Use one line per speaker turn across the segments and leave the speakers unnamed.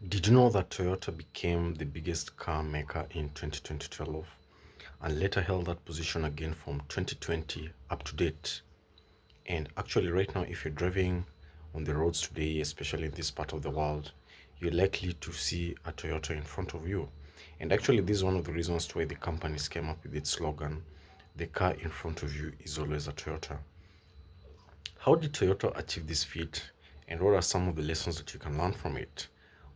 Did you know that Toyota became the biggest car maker in 2012 and later held that position again from 2020 up to date? And actually, right now, if you're driving on the roads today, especially in this part of the world, you're likely to see a Toyota in front of you. And actually, this is one of the reasons why the companies came up with its slogan, the car in front of you is always a Toyota. How did Toyota achieve this feat, and what are some of the lessons that you can learn from it?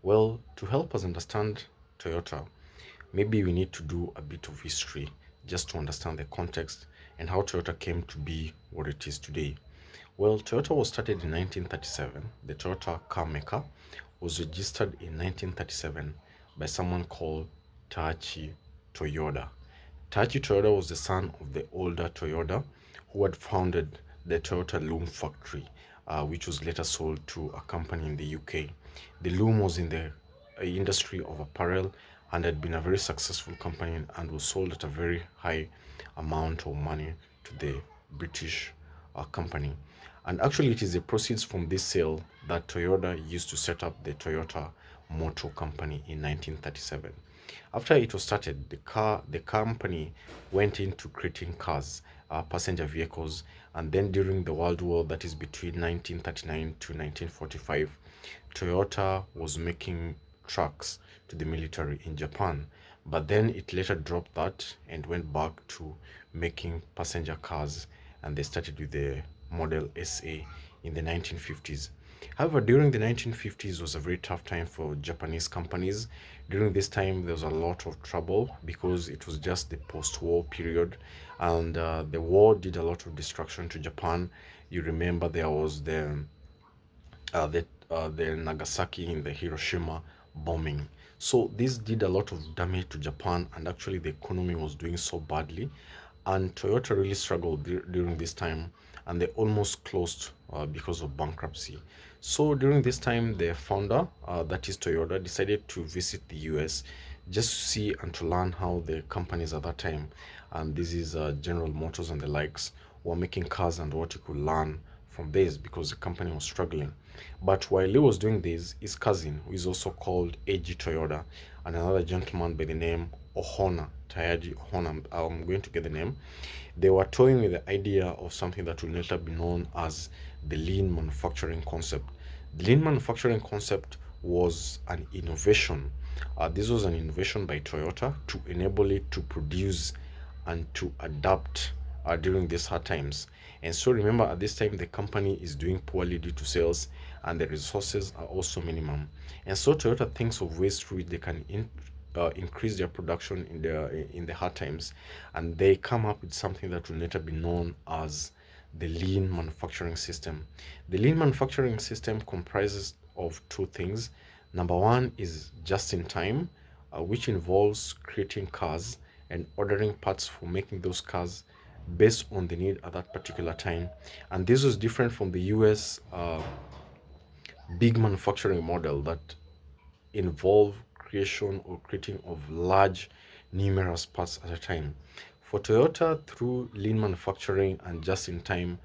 Well, to help us understand Toyota, maybe we need to do a bit of history just to understand the context and how Toyota came to be what it is today. Well, Toyota was started in 1937. The Toyota car maker was registered in 1937 by someone called Taichi Toyoda. Taichi Toyoda was the son of the older Toyoda who had founded the Toyota Loom factory, which was later sold to a company in the UK. The Loom was in the industry of apparel and had been a very successful company and was sold at a very high amount of money to the British company. And actually, it is the proceeds from this sale that Toyota used to set up the Toyota Motor Company in 1937. After it was started, the company went into creating cars, passenger vehicles, and then during the World War, that is between 1939 to 1945, Toyota was making trucks to the military in Japan. But then it later dropped that and went back to making passenger cars, and they started with the Model SA in the 1950s. However, during the 1950s was a very tough time for Japanese companies. During this time, there was a lot of trouble because it was just the post-war period, and the war did a lot of destruction to Japan. You remember there was the Nagasaki and the Hiroshima bombing. So this did a lot of damage to Japan, and actually the economy was doing so badly. And Toyota really struggled during this time, and they almost closed because of bankruptcy. So during this time, the founder, that is Toyota, decided to visit the US just to see and to learn how the companies at that time, and this is General Motors and the likes, were making cars and what he could learn from this because the company was struggling. But while he was doing this, his cousin, who is also called Eiji Toyoda, and another gentleman by the name Ohona, Tayaji Ohona, I'm going to get the name, they were toying with the idea of something that will later be known as the lean manufacturing concept. The lean manufacturing concept was an innovation. This was an innovation by Toyota to enable it to produce and to adapt during these hard times. And so remember, at this time, the company is doing poorly due to sales, and the resources are also minimum. And so Toyota thinks of ways through which they can increase their production in the hard times, and they come up with something that will later be known as the lean manufacturing system. The lean manufacturing system comprises of two things. Number one is just in time, which involves creating cars and ordering parts for making those cars based on the need at that particular time. And this was different from the US big manufacturing model that involve creation or creating of large numerous parts at a time. For Toyota, through lean manufacturing and just-in-time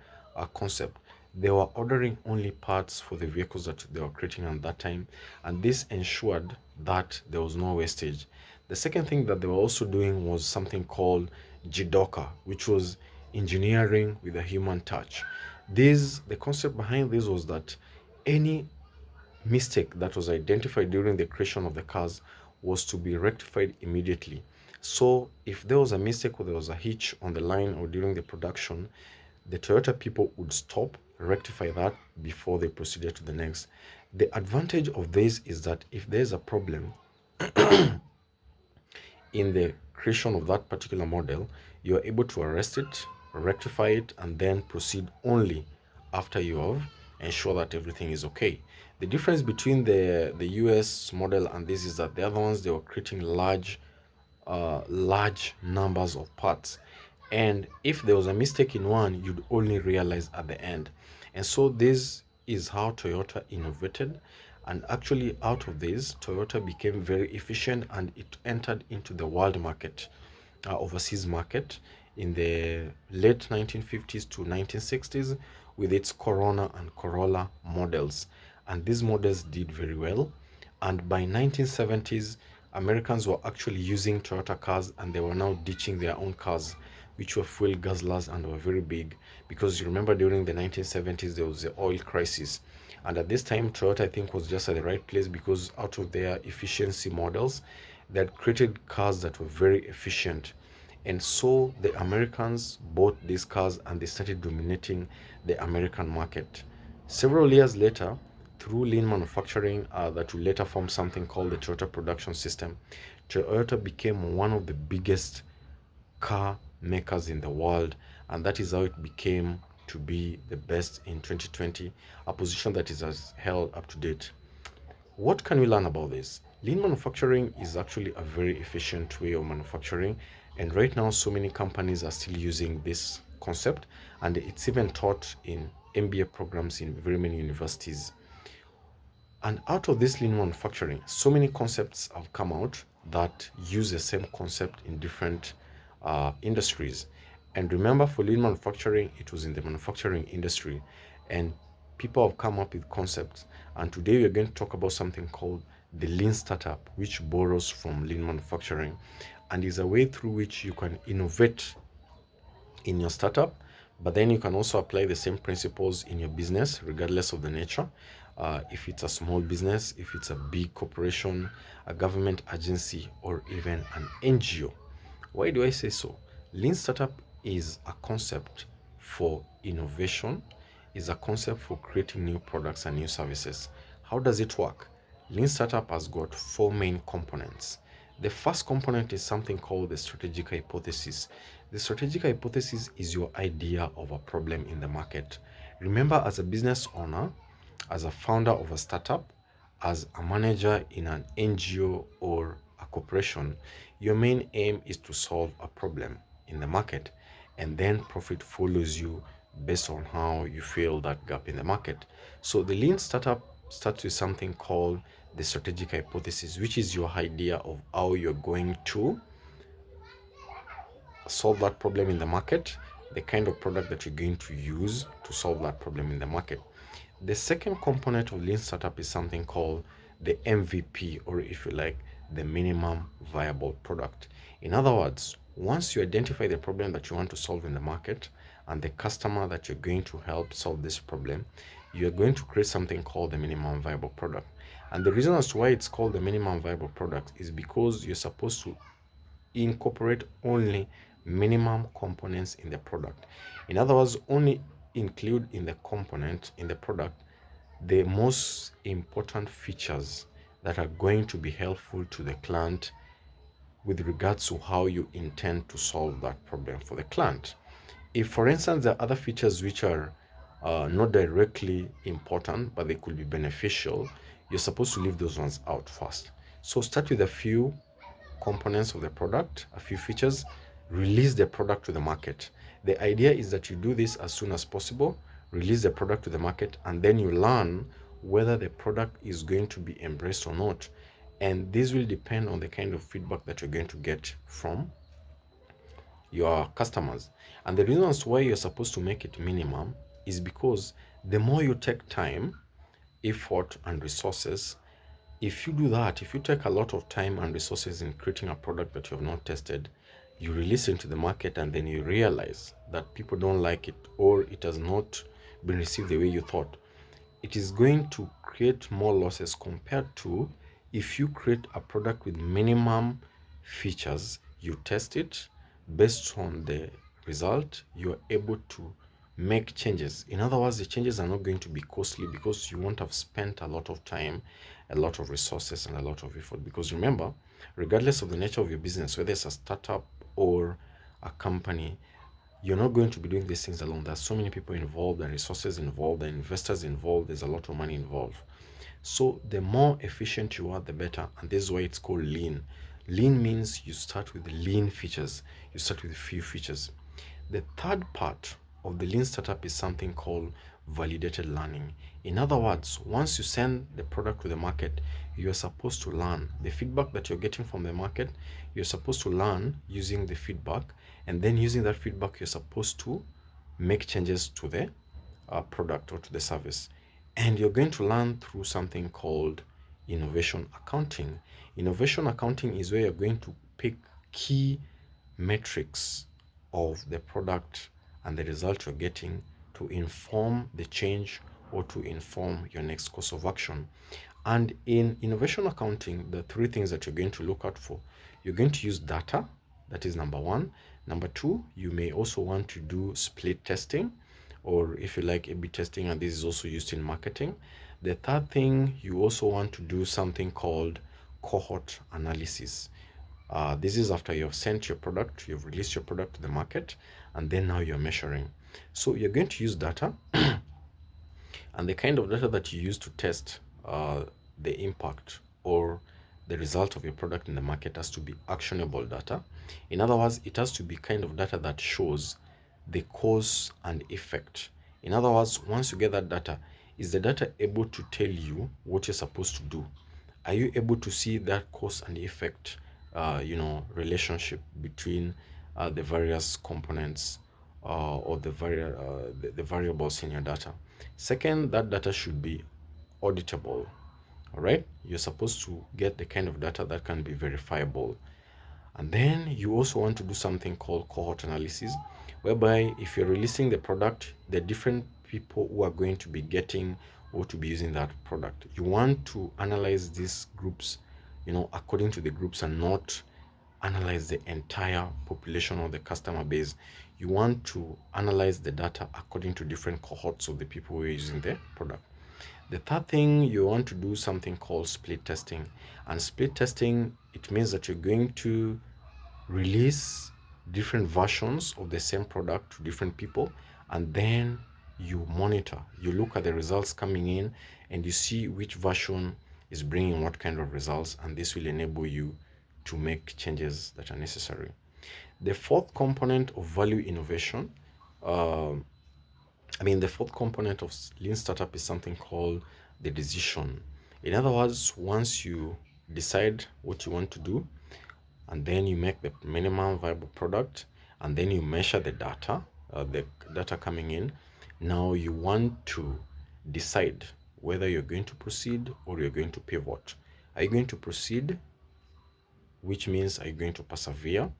concept, they were ordering only parts for the vehicles that they were creating at that time, and this ensured that there was no wastage. The second thing that they were also doing was something called Jidoka, which was engineering with a human touch. The concept behind this was that any mistake that was identified during the creation of the cars was to be rectified immediately. So, if there was a mistake or there was a hitch on the line or during the production, the Toyota people would stop, rectify that before they proceeded to the next. The advantage of this is that if there's a problem in the creation of that particular model, you are able to arrest it, rectify it, and then proceed only after you have ensured that everything is okay. The difference between the US model and this is that the other ones they were creating large numbers of parts, and if there was a mistake in one, you'd only realize at the end. And so this is how Toyota innovated, and actually out of this Toyota became very efficient and it entered into the world market, overseas market, in the late 1950s to 1960s with its Corona and Corolla models, and these models did very well. And by 1970s, Americans were actually using Toyota cars and they were now ditching their own cars, which were fuel guzzlers and were very big. Because you remember during the 1970s, there was the oil crisis. And at this time, Toyota, I think, was just at the right place because out of their efficiency models, they had created cars that were very efficient. And so the Americans bought these cars and they started dominating the American market. Several years later, through lean manufacturing that will later form something called the Toyota Production System, Toyota became one of the biggest car makers in the world, and that is how it became to be the best in 2020, a position that is as held up to date. What can we learn about this? Lean manufacturing is actually a very efficient way of manufacturing, and right now, so many companies are still using this concept, and it's even taught in MBA programs in very many universities. And out of this lean manufacturing, so many concepts have come out that use the same concept in different industries. And remember, for lean manufacturing, it was in the manufacturing industry, and people have come up with concepts. And today we're going to talk about something called the lean startup, which borrows from lean manufacturing and is a way through which you can innovate in your startup, but then you can also apply the same principles in your business, regardless of the nature. If it's a small business, if it's a big corporation, a government agency, or even an NGO. Why do I say so? Lean startup is a concept for innovation, is a concept for creating new products and new services. How does it work? Lean startup has got four main components. The first component is something called the strategic hypothesis. The strategic hypothesis is your idea of a problem in the market. Remember, as a business owner, as a founder of a startup, as a manager in an NGO or a corporation, your main aim is to solve a problem in the market, and then profit follows you based on how you fill that gap in the market. So the lean startup starts with something called the strategic hypothesis, which is your idea of how you're going to solve that problem in the market, the kind of product that you're going to use to solve that problem in the market. The second component of lean startup is something called the MVP, or if you like, the minimum viable product. In other words, once you identify the problem that you want to solve in the market and the customer that you're going to help solve this problem, you're going to create something called the minimum viable product. And the reason as to why it's called the minimum viable product is because you're supposed to incorporate only minimum components in the product. In other words, only include in the component in the product the most important features that are going to be helpful to the client with regards to how you intend to solve that problem for the client. If, for instance, there are other features which are not directly important but they could be beneficial, you're supposed to leave those ones out first. So start with a few components of the product, a few features, release the product to the market. The idea is that you do this as soon as possible, release the product to the market, and then you learn whether the product is going to be embraced or not. And this will depend on the kind of feedback that you're going to get from your customers. And the reasons why you're supposed to make it minimum is because the more you take time, effort, and resources, if you do that, if you take a lot of time and resources in creating a product that you have not tested, you release it into the market and then you realize that people don't like it or it has not been received the way you thought, it is going to create more losses compared to if you create a product with minimum features, you test it based on the result, you're able to make changes. In other words, the changes are not going to be costly because you won't have spent a lot of time, a lot of resources, and a lot of effort. Because remember, regardless of the nature of your business, whether it's a startup or a company, you're not going to be doing these things alone. There's so many people involved and resources involved and investors involved. There's a lot of money involved. So the more efficient you are, the better. And this is why it's called lean. Lean means you start with lean features. You start with a few features. The third part of the lean startup is something called validated learning. In other words, once you send the product to the market, you're supposed to learn the feedback that you're getting from the market. You're supposed to learn using the feedback, and then using that feedback, you're supposed to make changes to the product or to the service. And you're going to learn through something called innovation accounting. Innovation accounting is where you're going to pick key metrics of the product and the result you're getting to inform the change or to inform your next course of action. And in innovation accounting, the three things that you're going to look out for, you're going to use data. That is number one. Number two, you may also want to do split testing, or if you like, A/B testing, and this is also used in marketing. The third thing, you also want to do something called cohort analysis. This is after you've sent your product, you've released your product to the market, and then now you're measuring. So you're going to use data, and the kind of data that you use to test the impact or the result of your product in the market has to be actionable data. In other words, it has to be kind of data that shows the cause and effect. In other words, once you get that data, is the data able to tell you what you're supposed to do? Are you able to see that cause and effect, relationship between the various components or the variables in your data? Second, that data should be auditable. All right, you're supposed to get the kind of data that can be verifiable. And then you also want to do something called cohort analysis, whereby if you're releasing the product, the different people who are going to be getting or to be using that product, you want to analyze these groups, according to the groups, and not analyze the entire population or the customer base. You want to analyze the data according to different cohorts of the people who are using the product. The third thing, you want to do something called split testing. And split testing, it means that you're going to release different versions of the same product to different people, and then you monitor, you look at the results coming in, and you see which version is bringing what kind of results, and this will enable you to make changes that are necessary. The fourth component of value innovation, uh, the fourth component of lean startup is something called the decision. In other words, once you decide what you want to do, and then you make the minimum viable product, and then you measure the data coming in. Now you want to decide whether you're going to proceed or you're going to pivot. Are you going to proceed, which means are you going to persevere,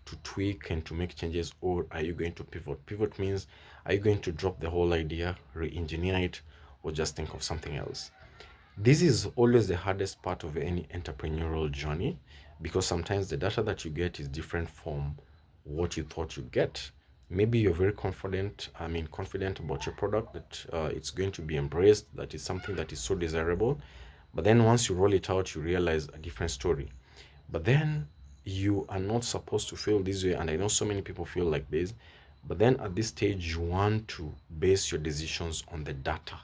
to tweak and to make changes, or are you going to pivot? Pivot means are you going to drop the whole idea, re-engineer it, or just think of something else? This is always the hardest part of any entrepreneurial journey, because sometimes the data that you get is different from what you thought you'd get. Maybe you're very confident about your product, that it's going to be embraced, that is something that is so desirable. But then once you roll it out, you realize a different story. But then you are not supposed to feel this way, and I know so many people feel like this. But then at this stage, you want to base your decisions on the data.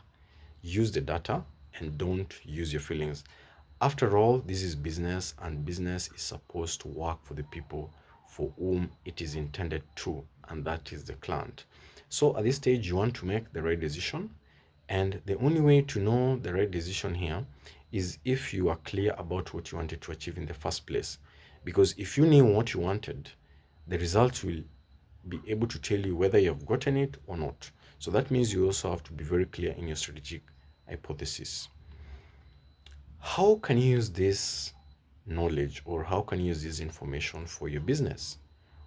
Use the data and don't use your feelings. After all, this is business, and business is supposed to work for the people for whom it is intended to, and that is the client. So at this stage, you want to make the right decision, and the only way to know the right decision here is if you are clear about what you wanted to achieve in the first place. Because if you knew what you wanted, the results will be able to tell you whether you've gotten it or not. So that means you also have to be very clear in your strategic hypothesis. How can you use this knowledge, or how can you use this information for your business?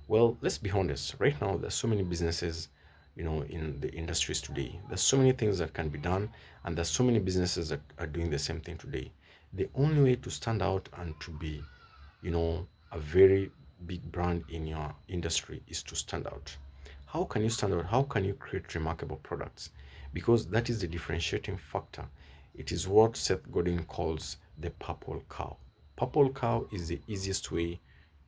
Well, let's be honest. Right now, there's so many businesses, in the industries today. There's so many things that can be done, and there's so many businesses that are doing the same thing today. The only way to stand out and to be, a very big brand in your industry is to stand out. How can you stand out? How can you create remarkable products? Because that is the differentiating factor. It is what Seth Godin calls the purple cow. Purple cow is the easiest way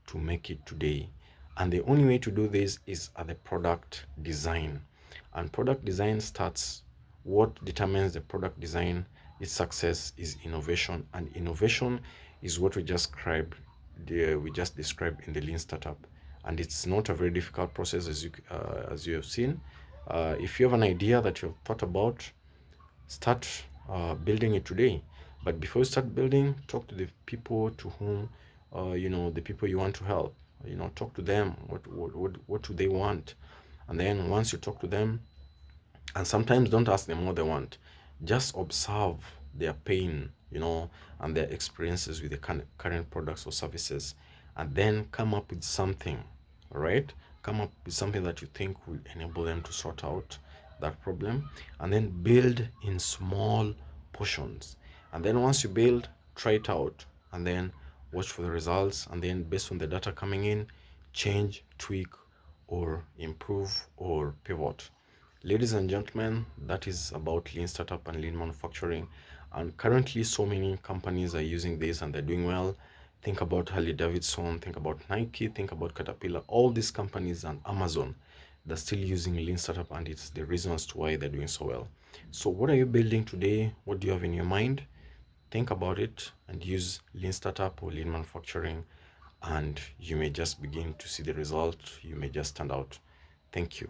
to make it today. And the only way to do this is at the product design. And product design starts, what determines the product design, its success, is innovation. And innovation is what we just described in the lean startup. And it's not a very difficult process, as you have seen. If you have an idea that you've thought about, start building it today. But before you start building, talk to the people to whom, the people you want to help. Talk to them. What do they want? And then once you talk to them, and sometimes don't ask them what they want, just observe their pain, and their experiences with the current products or services, and then come up with something, right? Come up with something that you think will enable them to sort out that problem, and then build in small portions. And then once you build, try it out, and then watch for the results. And then based on the data coming in, change, tweak, or improve or pivot. Ladies and gentlemen, that is about lean startup and lean manufacturing. And currently, so many companies are using this and they're doing well. Think about Harley Davidson, think about Nike, think about Caterpillar. All these companies and Amazon, they're still using lean startup, and it's the reason as to why they're doing so well. So, what are you building today? What do you have in your mind? Think about it and use lean startup or lean manufacturing, and you may just begin to see the result. You may just stand out. Thank you.